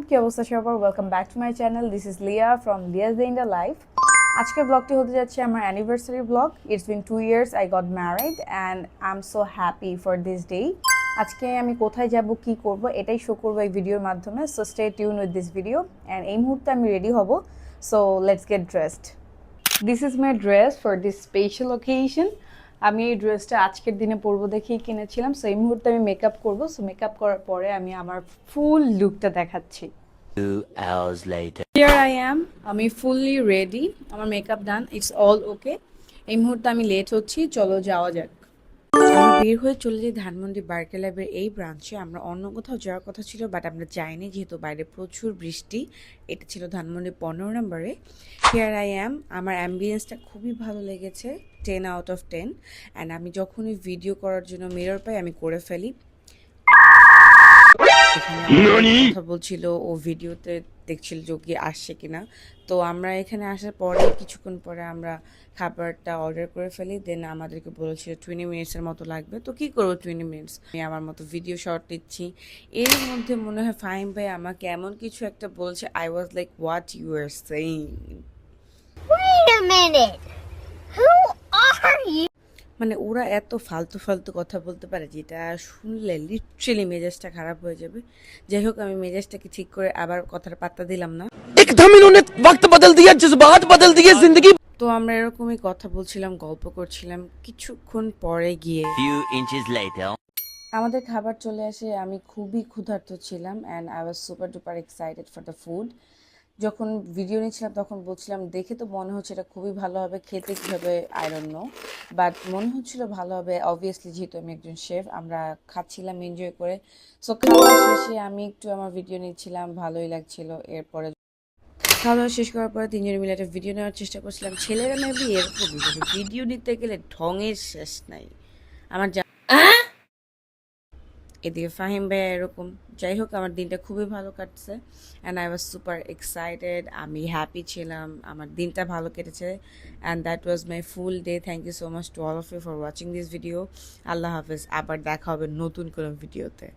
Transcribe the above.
কি অবস্থা সবার? Welcome back to my channel. This is Lia from Lia's day in the life. আজকের ব্লগটি হতে যাচ্ছে আমার anniversary blog. It's been 2 years I got married and I am so happy for this day. আজকে আমি কোথায় যাব, কি করব, এটাই শো করবো এই ভিডিওর মাধ্যমে। So stay tune with this video. And এই মুহূর্তে আমি রেডি হব। So let's get dressed. This is my dress for this special occasion. আমি এই ড্রেসটা আজকের দিনে পরবো দেখেই কিনেছিলাম। সো এই মুহূর্তে আমি মেকআপ করবো। সো মেকআপ করার পরে আমি আমার ফুল লুকটা দেখাচ্ছি। 2 hours later. Here I am. আমি ফুললি রেডি। আমার মেকআপ ডান, ইটস অল ওকে। এই মুহূর্তে আমি লেট হচ্ছি, চলো যাওয়া যাক। আমরা বের হয়ে চলে যাই ধানমন্ডি বার্কে ল্যাবের এই ব্রাঞ্চে। আমরা অন্য কোথাও যাওয়ার কথা ছিল, বাট আমরা যাইনি যেহেতু বাইরে প্রচুর বৃষ্টি। এটা ছিল ধানমন্ডি 15 নম্বরে। Here I am. আমার অ্যাম্বিয়েন্সটা খুবই ভালো লেগেছে, 10 out of 10। অ্যান্ড আমি যখনই ভিডিও করার জন্য মিরর পাই আমি করে ফেলি। কথা বলছিল, ও ভিডিওতে দেখছিল যে কি আসছে কিনা। তো আমরা এখানে আসার পরে কিছুক্ষণ পরে আমরা খাবারটা অর্ডার করে ফেলি। দেন আমাদেরকে বলেছিল 20 মিনিটসের মতো লাগবে। তো কি করবো 20 মিনিটস, আমি আমার মতো ভিডিও শর্ট নিচ্ছি। এর মধ্যে মনে হয় ফাহিম ভাই আমাকে এমন কিছু একটা বলছে। I was like, what you are saying? Wait a minute. Who are you? মানে ওরা এত ফালতু ফালতু কথা বলতে পারে যেটা শুনলে লিটারেলি মেজাজটা খারাপ হয়ে যাবে। যাই হোক, আমি মেজাজটাকে ঠিক করে আবার কথার পাত্তা দিলাম না। एकदम इन्होंने वक्त बदल दिया, जज्बात बदल दिए, जिंदगी। তো আমরা এরকমই কথা বলছিলাম, গল্প করছিলাম। কিছুক্ষণ পরে গিয়ে Few inches later. আমাদের খাবার চলে আসে। আমি খুবই ক্ষুধার্ত ছিলাম and I was super duper excited for the food. যখন ভিডিও নিচ্ছিলাম তখন বলছিলাম দেখে তো মনে হচ্ছে এটা খুবই ভালো হবে, খেতে কী হবে আই ডোন্ট নো, বাট মনে হচ্ছিল ভালো হবে অবভিয়াসলি, যেহেতু আমি একজন শেফ। আমরা খাচ্ছিলাম এনজয় করে। সো খাওয়া শেষে আমি একটু আমার ভিডিও নিচ্ছিলাম, ভালোই লাগছিল। এরপরে খাওয়া দাওয়া শেষ করার পরে তিনজনে মিলে একটা ভিডিও নেওয়ার চেষ্টা করছিলাম। ছেলেরা মেবি এরকমই, ভিডিও নিতে গেলে ঢঙের শেষ নাই। আমার এদিকে ফাহিম ভাইয়া এরকম। যাই হোক, আমার দিনটা খুবই ভালো কাটছে and I was super excited. আমি হ্যাপি ছিলাম, আমার দিনটা ভালো কেটেছে and that was my full day. Thank you so much to all of you for watching this video. আল্লাহ হাফেজ। আবার দেখা হবে নতুন কোনো ভিডিওতে।